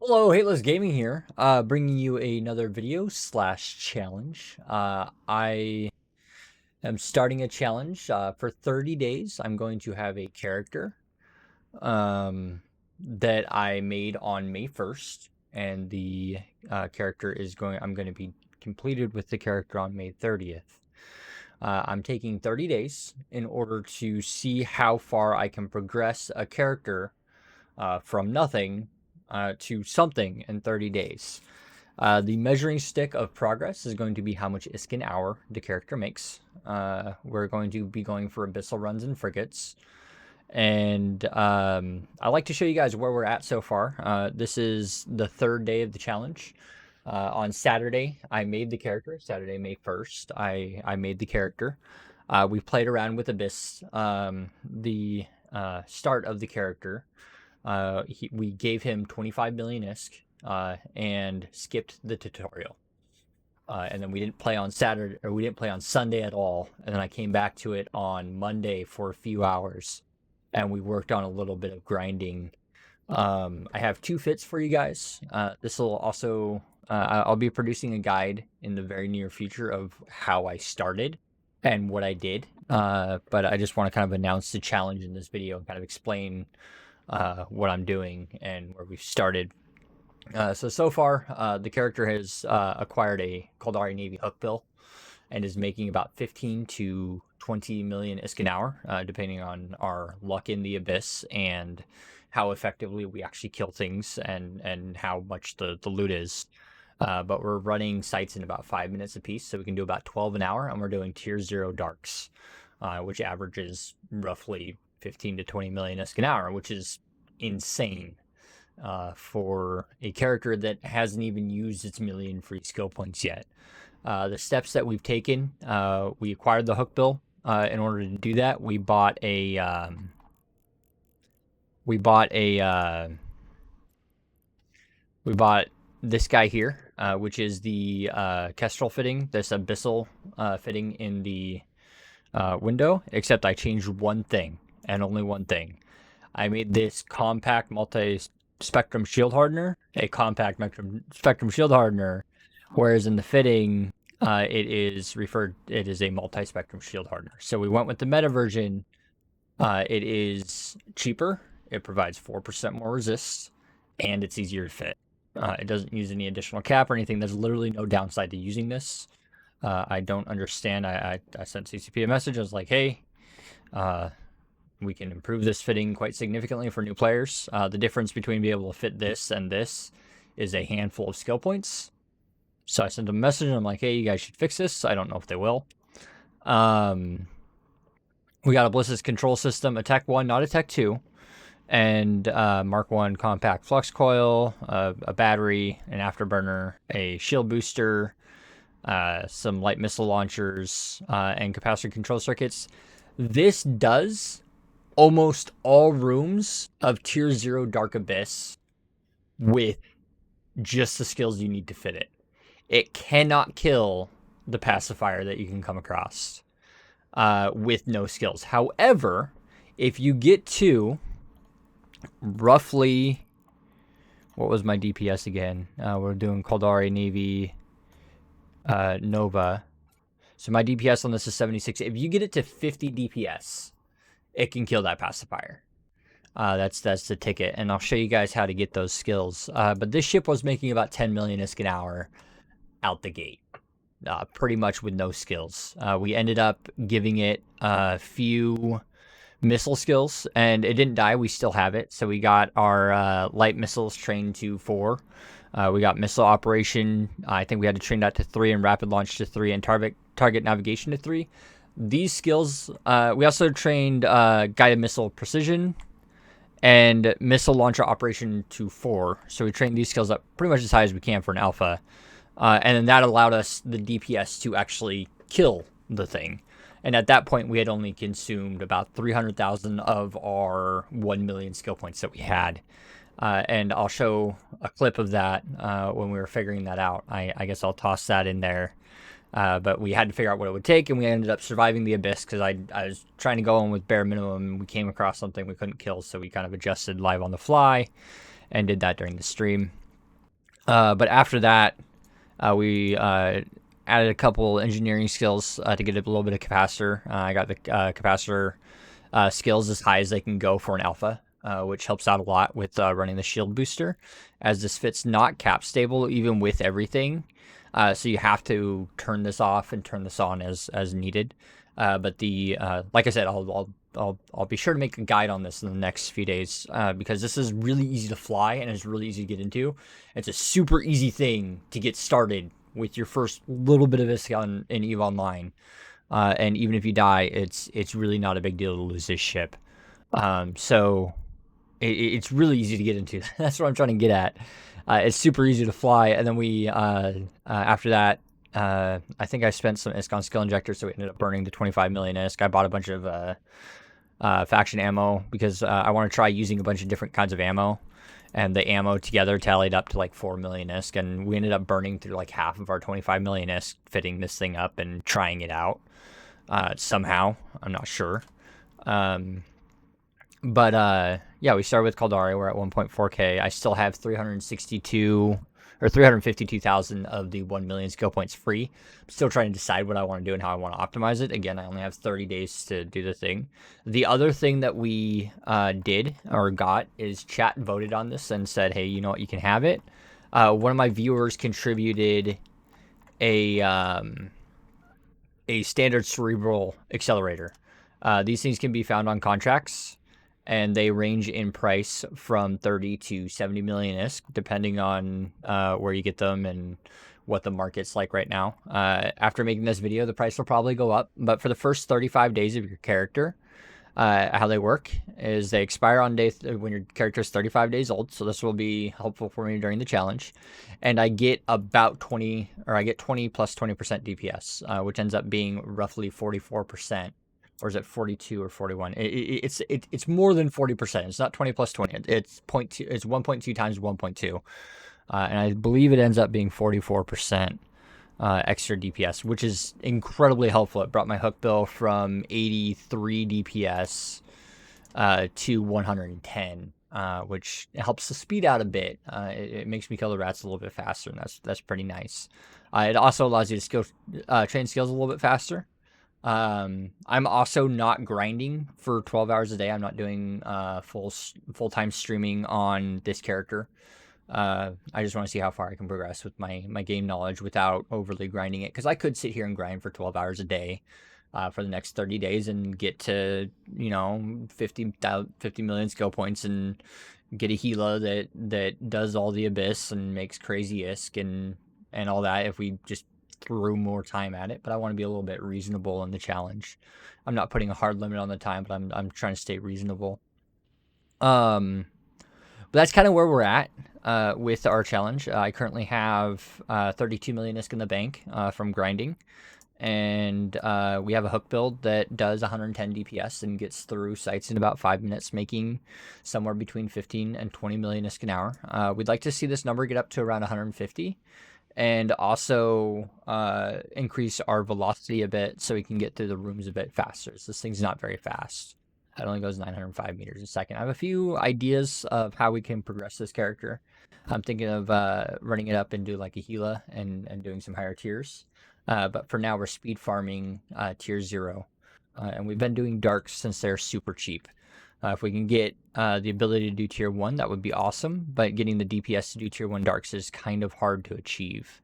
Hello, Hateless Gaming here, bringing you another video slash challenge. I am starting a challenge for 30 days. I'm going to have a character that I made on May 1st, and the character is I'm going to be completed with the character on May 30th. I'm taking 30 days in order to see how far I can progress a character from nothing to something in 30 days. The measuring stick of progress is going to be how much ISK an hour the character makes. We're going to be going for abyssal runs and frigates. And I like to show you guys where we're at so far. This is the third day of the challenge. On Saturday, I made the character. Saturday, May 1st, I made the character. We played around with Abyss. The start of the character, we gave him 25 million ISK and skipped the tutorial. And then we didn't play on Saturday, or we didn't play on Sunday at all. And then I came back to it on Monday for a few hours, and we worked on a little bit of grinding. I have two fits for you guys. This will also, I'll be producing a guide in the very near future of how I started and what I did. But I just want to kind of announce the challenge in this video and kind of explain what I'm doing and where we've started. So far, the character has acquired a Caldari Navy hook bill and is making about 15 to 20 million ISK an hour, depending on our luck in the Abyss and how effectively we actually kill things and how much the loot is. But we're running sites in about 5 minutes a piece, so we can do about 12 an hour, and we're doing tier 0 darks, which averages roughly 15 to 20 million ISK an hour, which is insane for a character that hasn't even used its million free skill points yet. The steps that we've taken, we acquired the hook bill. In order to do that, we bought this guy here, which is the Kestrel fitting, this abyssal fitting in the window, except I changed one thing, and only one thing. I made this compact multi-spectrum shield hardener a compact spectrum shield hardener, whereas in the fitting, it is a multi-spectrum shield hardener. So we went with the meta version. It is cheaper. It provides 4% more resist, and it's easier to fit. It doesn't use any additional cap or anything. There's literally no downside to using this. I don't understand. I sent CCP a message. I was like, hey, we can improve this fitting quite significantly for new players. The difference between being able to fit this and this is a handful of skill points. So I sent them a message, and I'm like, hey, you guys should fix this. I don't know if they will. We got a ballistics control system, attack 1, not attack 2, and Mark 1 compact flux coil, a battery, an afterburner, a shield booster, some light missile launchers, and capacitor control circuits. This does almost all rooms of tier 0 Dark Abyss with just the skills you need to fit it. It cannot kill the pacifier that you can come across with no skills. However, if you get to roughly, what was my DPS again? We're doing Caldari Navy Nova. So my DPS on this is 76. If you get it to 50 DPS, it can kill that pacifier. That's the ticket, and I'll show you guys how to get those skills. But this ship was making about 10 million ISK an hour out the gate, pretty much with no skills. We ended up giving it a few missile skills, and it didn't die. We still have it. So we got our light missiles trained to 4. We got missile operation. I think we had to train that to 3, and rapid launch to 3, and target navigation to 3. These skills, we also trained guided missile precision and missile launcher operation to 4. So we trained these skills up pretty much as high as we can for an alpha. And then that allowed us the DPS to actually kill the thing. And at that point, we had only consumed about 300,000 of our 1 million skill points that we had. And I'll show a clip of that when we were figuring that out. I guess I'll toss that in there. But we had to figure out what it would take, and we ended up surviving the Abyss because I was trying to go in with bare minimum. We came across something we couldn't kill, so we kind of adjusted live on the fly and did that during the stream. But after that, we added a couple engineering skills to get a little bit of capacitor. I got the capacitor skills as high as they can go for an alpha, which helps out a lot with running the shield booster, as this fit's not cap stable even with everything. So you have to turn this off and turn this on as needed. But the like I said, I'll be sure to make a guide on this in the next few days because this is really easy to fly and it's really easy to get into. It's a super easy thing to get started with your first little bit of this in EVE Online. And even if you die, it's really not a big deal to lose this ship. So it's really easy to get into. That's what I'm trying to get at. It's super easy to fly, and then we after that, I think I spent some ISK on skill injectors, so we ended up burning the 25 million ISK. I bought a bunch of faction ammo because I want to try using a bunch of different kinds of ammo. And the ammo together tallied up to like 4 million ISK, and we ended up burning through like half of our 25 million ISK fitting this thing up and trying it out somehow. I'm not sure. But yeah, we started with Caldari. We're at 1.4k. I still have 362 or 352,000 of the 1 million skill points free. I'm still trying to decide what I want to do and how I want to optimize it. Again, I only have 30 days to do the thing. The other thing that we did or got is chat voted on this and said, hey, you know what, you can have it. One of my viewers contributed a standard cerebral accelerator. These things can be found on contracts, and they range in price from 30 to 70 million ISK, depending on where you get them and what the market's like right now. After making this video, the price will probably go up, but for the first 35 days of your character, how they work is they expire on day when your character is 35 days old. So this will be helpful for me during the challenge, and I get about 20, or I get 20 plus 20% DPS, which ends up being roughly 44%. Or is it 42 or 41? It's more than 40%. It's not 20 plus 20. It's 0.2. It's 1.2 times 1.2, and I believe it ends up being 44% extra DPS, which is incredibly helpful. It brought my hook bill from 83 DPS to 110, which helps the speed out a bit. It makes me kill the rats a little bit faster, and that's pretty nice. It also allows you to train skills a little bit faster. I'm also not grinding for 12 hours a day. I'm not doing full-time streaming on this character. I just want to see how far I can progress with my game knowledge without overly grinding it, because I could sit here and grind for 12 hours a day for the next 30 days and get to 50 million skill points and get a Gila that does all the abyss and makes crazy ISK and all that if we just threw more time at it. But I want to be a little bit reasonable in the challenge. I'm not putting a hard limit on the time, but I'm trying to stay reasonable. But that's kind of where we're at with our challenge. I currently have 32 million ISK in the bank from grinding, and we have a hook build that does 110 DPS and gets through sites in about 5 minutes, making somewhere between 15 and 20 million ISK an hour. We'd like to see this number get up to around 150. And also increase our velocity a bit so we can get through the rooms a bit faster. So this thing's not very fast. It only goes 905 meters a second. I have a few ideas of how we can progress this character. I'm thinking of running it up into like a Gila and doing some higher tiers. But for now, we're speed farming tier 0. And we've been doing darks since they're super cheap. If we can get the ability to do tier 1, that would be awesome, but getting the DPS to do tier 1 darks is kind of hard to achieve.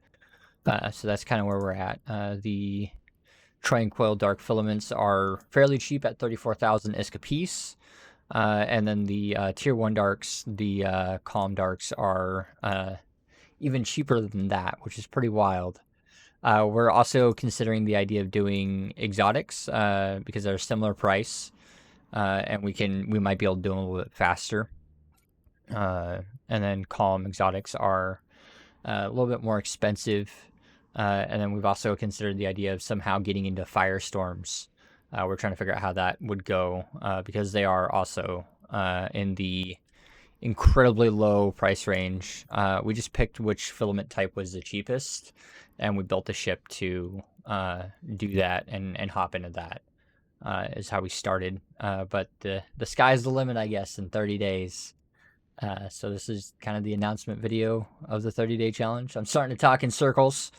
So that's kind of where we're at. The Tranquil Dark Filaments are fairly cheap at 34,000 ISK a piece. And then the tier 1 darks, the Calm darks, are even cheaper than that, which is pretty wild. We're also considering the idea of doing exotics because they're a similar price. And we might be able to do them a little bit faster. And then calm exotics are a little bit more expensive. And then we've also considered the idea of somehow getting into firestorms. We're trying to figure out how that would go because they are also in the incredibly low price range. We just picked which filament type was the cheapest, and we built a ship to do that and hop into that. Is how we started. But the sky's the limit, I guess, in 30 days. So this is kind of the announcement video of the 30-day challenge. I'm starting to talk in circles.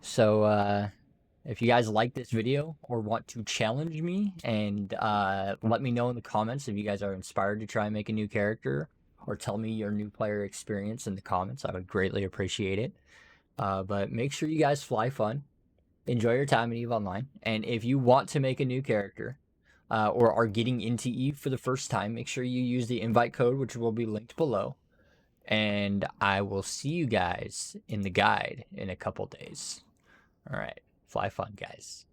So if you guys like this video or want to challenge me, and let me know in the comments if you guys are inspired to try and make a new character, or tell me your new player experience in the comments. I would greatly appreciate it. But make sure you guys fly fun. Enjoy your time in EVE Online. And if you want to make a new character, or are getting into EVE for the first time, make sure you use the invite code, which will be linked below. And I will see you guys in the guide in a couple days. All right. Fly fun, guys.